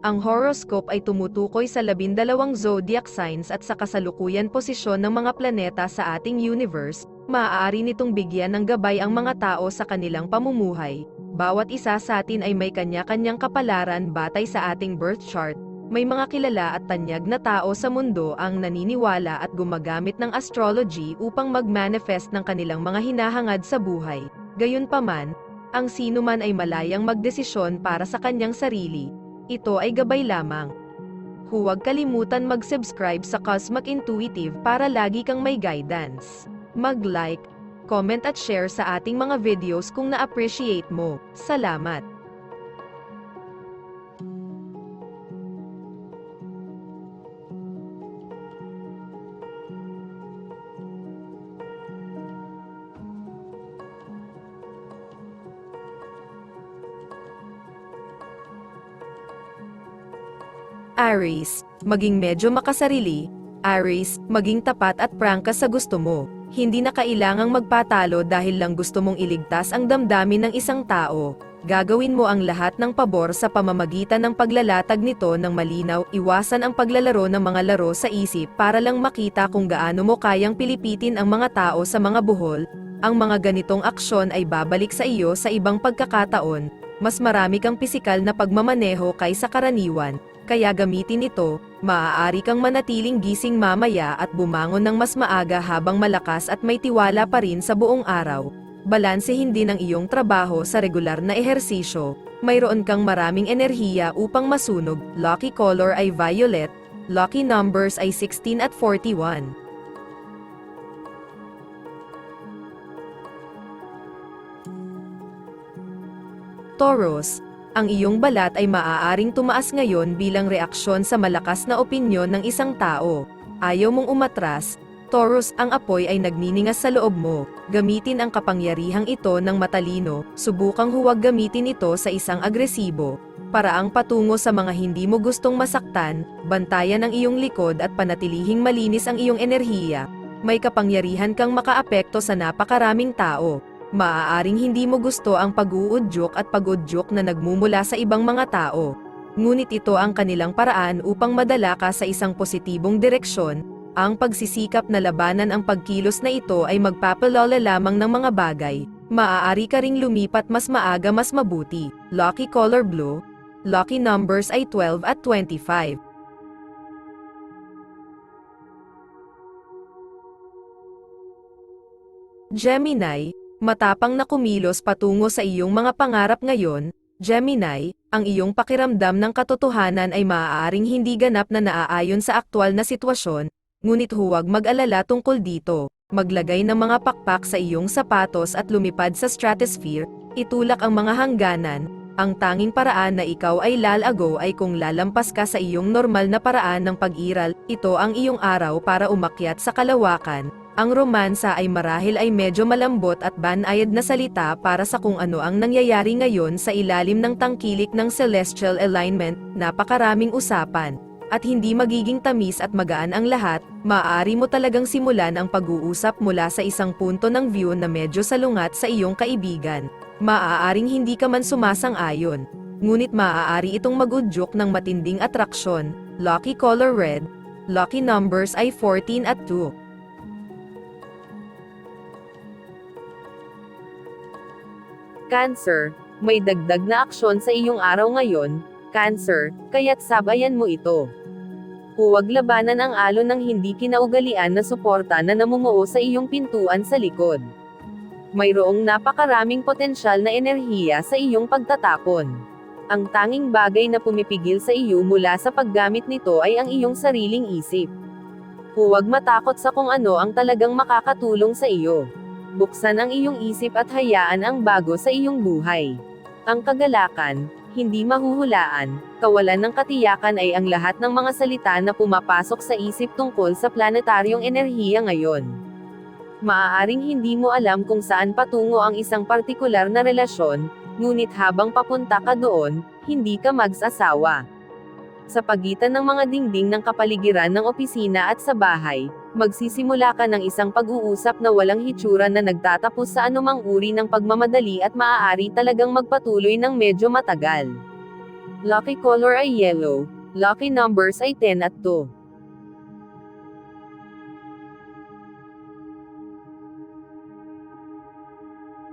Ang horoscope ay tumutukoy sa 12 zodiac signs at sa kasalukuyan posisyon ng mga planeta sa ating universe. Maaari nitong bigyan ng gabay ang mga tao sa kanilang pamumuhay. Bawat isa sa atin ay may kanya-kanyang kapalaran batay sa ating birth chart. May mga kilala at tanyag na tao sa mundo ang naniniwala at gumagamit ng astrology upang mag-manifest ng kanilang mga hinahangad sa buhay. Gayunpaman, ang sinuman ay malayang magdesisyon para sa kanyang sarili. Ito ay gabay lamang. Huwag kalimutan mag-subscribe sa Cosmic Intuitive para lagi kang may guidance. Mag-like, comment at share sa ating mga videos kung na-appreciate mo. Salamat! Aries, maging medyo makasarili. Aries, maging tapat at prangka sa gusto mo. Hindi na kailangang magpatalo dahil lang gusto mong iligtas ang damdamin ng isang tao. Gagawin mo ang lahat ng pabor sa pamamagitan ng paglalatag nito ng malinaw. Iwasan ang paglalaro ng mga laro sa isip para lang makita kung gaano mo kayang pilipitin ang mga tao sa mga buhol. Ang mga ganitong aksyon ay babalik sa iyo sa ibang pagkakataon. Mas marami kang pisikal na pagmamaneho kaysa karaniwan. Kaya gamitin ito, maaari kang manatiling gising mamaya at bumangon ng mas maaga habang malakas at may tiwala pa rin sa buong araw. Balansehin din ang iyong trabaho sa regular na ehersisyo. Mayroon kang maraming enerhiya upang masunog. Lucky color ay violet. Lucky numbers ay 16 at 41. Taurus, ang iyong balat ay maaaring tumaas ngayon bilang reaksyon sa malakas na opinyon ng isang tao. Ayaw mong umatras, Taurus, ang apoy ay nagniningas sa loob mo. Gamitin ang kapangyarihang ito ng matalino, subukang huwag gamitin ito sa isang agresibo. Paraang patungo sa mga hindi mo gustong masaktan, bantayan ang iyong likod at panatilihing malinis ang iyong enerhiya. May kapangyarihan kang makaapekto sa napakaraming tao. Maaaring hindi mo gusto ang pag-uudyok at pag-udyok na nagmumula sa ibang mga tao. Ngunit ito ang kanilang paraan upang madala ka sa isang positibong direksyon. Ang pagsisikap na labanan ang pagkilos na ito ay magpapalala lamang ng mga bagay. Maaari ka ring lumipat mas maaga mas mabuti. Lucky color blue. Lucky numbers ay 12 at 25. Gemini, matapang na kumilos patungo sa iyong mga pangarap ngayon. Gemini, ang iyong pakiramdam ng katotohanan ay maaaring hindi ganap na naaayon sa aktwal na sitwasyon, ngunit huwag mag-alala tungkol dito. Maglagay ng mga pakpak sa iyong sapatos at lumipad sa stratosphere, itulak ang mga hangganan. Ang tanging paraan na ikaw ay lalago ay kung lalampas ka sa iyong normal na paraan ng pag-iral. Ito ang iyong araw para umakyat sa kalawakan. Ang romansa ay marahil ay medyo malambot at banayad na salita para sa kung ano ang nangyayari ngayon sa ilalim ng tangkilik ng celestial alignment. Napakaraming usapan, at hindi magiging tamis at magaan ang lahat. Maaari mo talagang simulan ang pag-uusap mula sa isang punto ng view na medyo salungat sa iyong kaibigan. Maaaring hindi ka man sumasang-ayon, ngunit maaari itong mag-udyok ng matinding atraksyon. Lucky color red. Lucky numbers ay 14 at 2. Cancer, may dagdag na aksyon sa iyong araw ngayon, Cancer, kaya't sabayan mo ito. Huwag labanan ang alon ng hindi kinaugalian na suporta na namumuo sa iyong pintuan sa likod. Mayroong napakaraming potensyal na enerhiya sa iyong pagtatapon. Ang tanging bagay na pumipigil sa iyo mula sa paggamit nito ay ang iyong sariling isip. Huwag matakot sa kung ano ang talagang makakatulong sa iyo. Buksan ang iyong isip at hayaan ang bago sa iyong buhay. Ang kagalakan, hindi mahuhulaan, kawalan ng katiyakan ay ang lahat ng mga salita na pumapasok sa isip tungkol sa planetaryong enerhiya ngayon. Maaaring hindi mo alam kung saan patungo ang isang partikular na relasyon, ngunit habang papunta ka doon, hindi ka magsasawa. Sa pagitan ng mga dingding ng kapaligiran ng opisina at sa bahay, magsisimula ka ng isang pag-uusap na walang hitsura na nagtatapos sa anumang uri ng pagmamadali at maaari talagang magpatuloy ng medyo matagal. Lucky color ay yellow. Lucky numbers ay 10 at 2.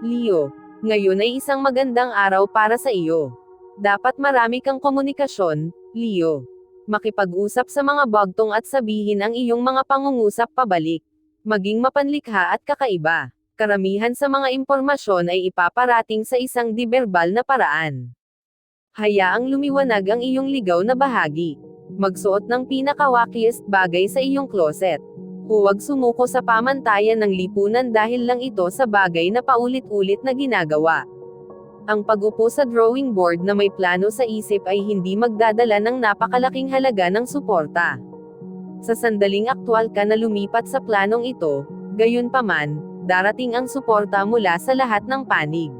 Leo, ngayon ay isang magandang araw para sa iyo. Dapat marami kang komunikasyon, Leo. Makipag-usap sa mga bagtong at sabihin ang iyong mga pangungusap pabalik. Maging mapanlikha at kakaiba. Karamihan sa mga impormasyon ay ipaparating sa isang di-verbal na paraan. Hayaang lumiwanag ang iyong ligaw na bahagi. Magsuot ng pinakawakiest bagay sa iyong closet. Huwag sumuko sa pamantayan ng lipunan dahil lang ito sa bagay na paulit-ulit na ginagawa. Ang pag-upo sa drawing board na may plano sa isip ay hindi magdadala ng napakalaking halaga ng suporta. Sa sandaling aktwal ka na lumipat sa planong ito, gayunpaman, darating ang suporta mula sa lahat ng panig.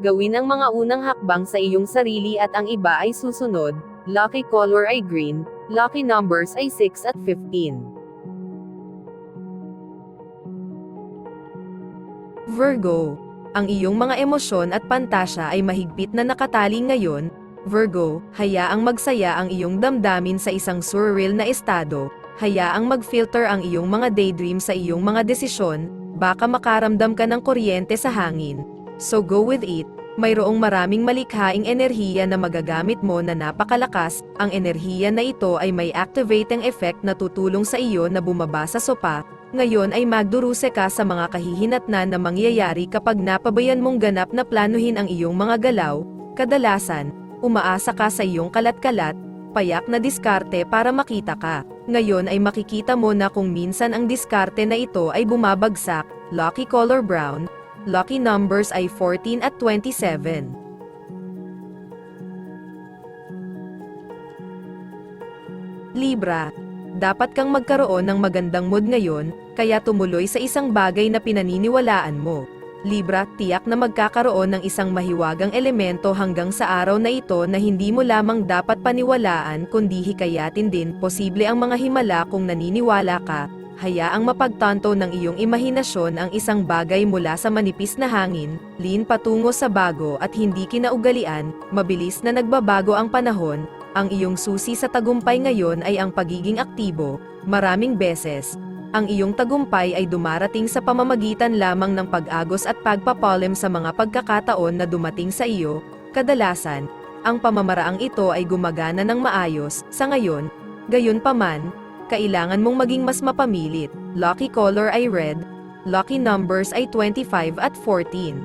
Gawin ang mga unang hakbang sa iyong sarili at ang iba ay susunod. Lucky color ay green, lucky numbers ay 6 at 15. Virgo, ang iyong mga emosyon at pantasya ay mahigpit na nakatali ngayon. Virgo, hayaang magsaya ang iyong damdamin sa isang surreal na estado. Hayaang mag-filter ang iyong mga daydream sa iyong mga desisyon, baka makaramdam ka ng kuryente sa hangin. So go with it. Mayroong maraming malikhaing enerhiya na magagamit mo na napakalakas. Ang enerhiya na ito ay may activating effect na tutulong sa iyo na bumaba sa sopa. Ngayon ay magduruse ka sa mga kahihinatnan na mangyayari kapag napabayan mong ganap na planuhin ang iyong mga galaw. Kadalasan, umaasa ka sa iyong kalat-kalat, payak na diskarte para makita ka. Ngayon ay makikita mo na kung minsan ang diskarte na ito ay bumabagsak. Lucky color brown. Lucky numbers ay 14 at 27. Libra, dapat kang magkaroon ng magandang mood ngayon, kaya tumuloy sa isang bagay na pinaniniwalaan mo. Libra, tiyak na magkakaroon ng isang mahiwagang elemento hanggang sa araw na ito na hindi mo lamang dapat paniwalaan kundi hikayatin din. Posible ang mga himala kung naniniwala ka. Hayaang mapagtanto ng iyong imahinasyon ang isang bagay mula sa manipis na hangin, lean patungo sa bago at hindi kinaugalian. Mabilis na nagbabago ang panahon. Ang iyong susi sa tagumpay ngayon ay ang pagiging aktibo. Maraming beses, ang iyong tagumpay ay dumarating sa pamamagitan lamang ng pag-agos at pagpapalem sa mga pagkakataon na dumating sa iyo. Kadalasan, ang pamamaraang ito ay gumagana ng maayos. Sa ngayon, gayunpaman, kailangan mong maging mas mapamilit. Lucky color ay red. Lucky numbers ay 25 at 14.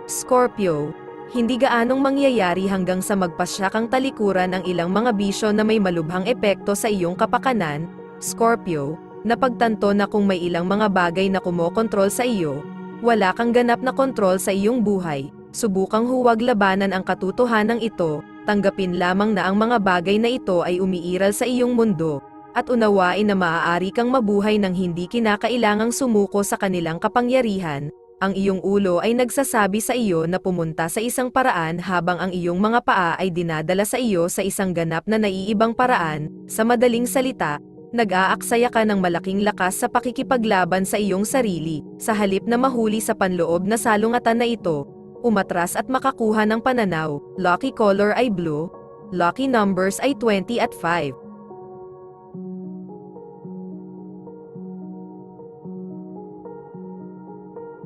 Scorpio, hindi gaanong mangyayari hanggang sa magpasya kang talikuran ang ilang mga bisyo na may malubhang epekto sa iyong kapakanan. Scorpio, napagtanto na kung may ilang mga bagay na kumokontrol sa iyo, wala kang ganap na kontrol sa iyong buhay. Subukang huwag labanan ang katotohanan ito, tanggapin lamang na ang mga bagay na ito ay umiiral sa iyong mundo, at unawain na maaari kang mabuhay ng hindi kinakailangang sumuko sa kanilang kapangyarihan. Ang iyong ulo ay nagsasabi sa iyo na pumunta sa isang paraan habang ang iyong mga paa ay dinadala sa iyo sa isang ganap na naiibang paraan. Sa madaling salita, nag-aaksaya ka ng malaking lakas sa pakikipaglaban sa iyong sarili, sa halip na mahuli sa panloob na salungatan na ito. Umatras at makakuha ng pananaw. Lucky color ay blue. Lucky numbers ay 20 at 5.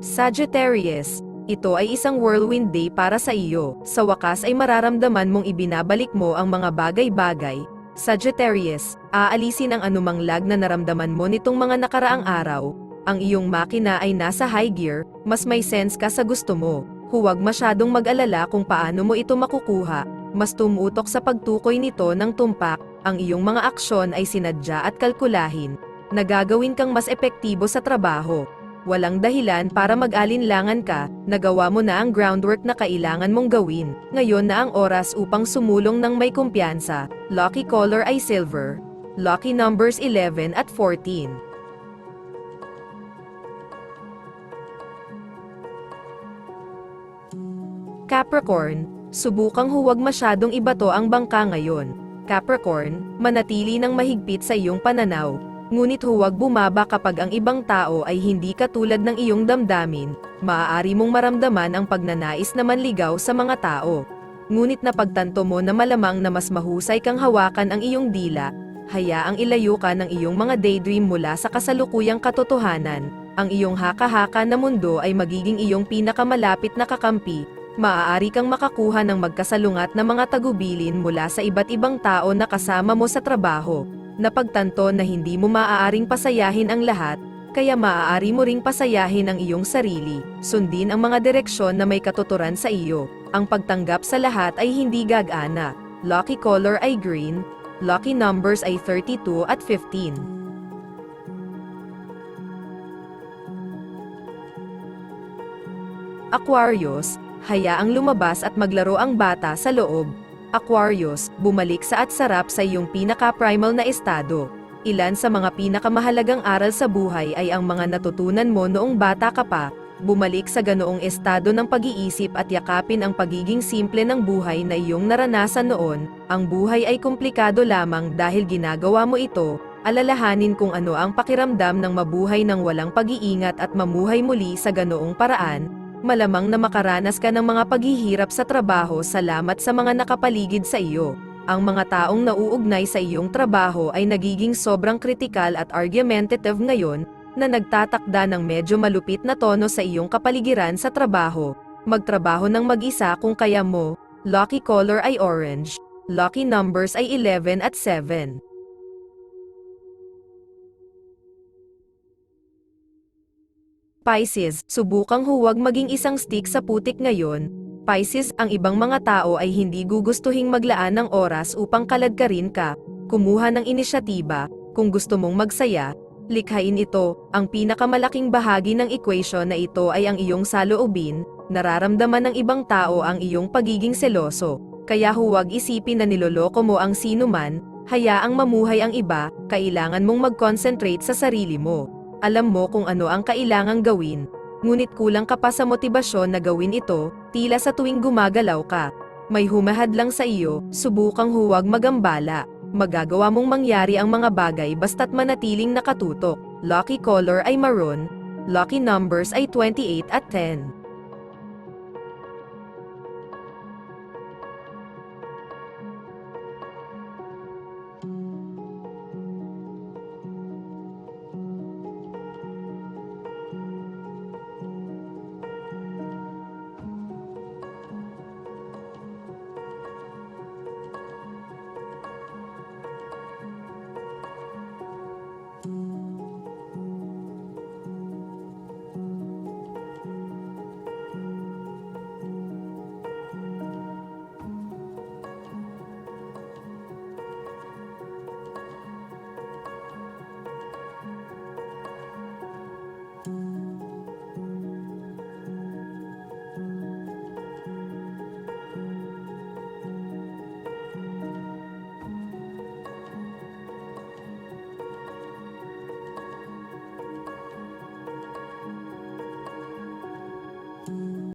Sagittarius, ito ay isang whirlwind day para sa iyo. Sa wakas ay mararamdaman mong ibinabalik mo ang mga bagay-bagay. Sagittarius, aalisin ang anumang lag na naramdaman mo nitong mga nakaraang araw. Ang iyong makina ay nasa high gear, mas may sense ka sa gusto mo. Huwag masyadong mag-alala kung paano mo ito makukuha. Mas tumutok sa pagtukoy nito ng tumpak. Ang iyong mga aksyon ay sinadya at kalkulahin. Nagagawin kang mas epektibo sa trabaho. Walang dahilan para mag-alinlangan ka, nagawa mo na ang groundwork na kailangan mong gawin. Ngayon na ang oras upang sumulong ng may kumpiyansa. Lucky color ay silver. Lucky numbers 11 at 14. Capricorn, subukang huwag masyadong ibato ang bangka ngayon. Capricorn, manatili ng mahigpit sa iyong pananaw. Ngunit huwag bumaba kapag ang ibang tao ay hindi katulad ng iyong damdamin, maaari mong maramdaman ang pagnanais na manligaw sa mga tao. Ngunit napagtanto mo na malamang na mas mahusay kang hawakan ang iyong dila, hayaang ilayo ka ng iyong mga daydream mula sa kasalukuyang katotohanan. Ang iyong haka-haka na mundo ay magiging iyong pinakamalapit na kakampi, maaari kang makakuha ng magkasalungat na mga tagubilin mula sa iba't ibang tao na kasama mo sa trabaho. Napagtanto na hindi mo maaaring pasayahin ang lahat, kaya maaari mo ring pasayahin ang iyong sarili. Sundin ang mga direksyon na may katuturan sa iyo. Ang pagtanggap sa lahat ay hindi gagana. Lucky color ay green. Lucky numbers ay 32 at 15. Aquarius, hayaang lumabas at maglaro ang bata sa loob. Aquarius, bumalik sa at sarap sa iyong pinaka-primal na estado. Ilan sa mga pinakamahalagang aral sa buhay ay ang mga natutunan mo noong bata ka pa. Bumalik sa ganoong estado ng pag-iisip at yakapin ang pagiging simple ng buhay na iyong naranasan noon. Ang buhay ay komplikado lamang dahil ginagawa mo ito. Alalahanin kung ano ang pakiramdam ng mabuhay ng walang pag-iingat at mamuhay muli sa ganoong paraan. Malamang na makaranas ka ng mga paghihirap sa trabaho salamat sa mga nakapaligid sa iyo. Ang mga taong nauugnay sa iyong trabaho ay nagiging sobrang kritikal at argumentative ngayon, na nagtatakda ng medyo malupit na tono sa iyong kapaligiran sa trabaho. Magtrabaho ng mag-isa kung kaya mo. Lucky color ay orange. Lucky numbers ay 11 at 7. Pisces, subukang huwag maging isang stick sa putik ngayon. Pisces, ang ibang mga tao ay hindi gugustuhing maglaan ng oras upang kaladkarin ka, kumuha ng inisyatiba. Kung gusto mong magsaya, likhain ito. Ang pinakamalaking bahagi ng equation na ito ay ang iyong saloobin. Nararamdaman ng ibang tao ang iyong pagiging seloso, kaya huwag isipin na niloloko mo ang sinuman. Hayaang mamuhay ang iba, kailangan mong mag-concentrate sa sarili mo. Alam mo kung ano ang kailangang gawin, ngunit kulang ka pa sa motibasyon na gawin ito, tila sa tuwing gumagalaw ka. May humahad lang sa iyo, subukang huwag magambala. Magagawa mong mangyari ang mga bagay basta't manatiling nakatutok. Lucky color ay maroon. Lucky numbers ay 28 at 10.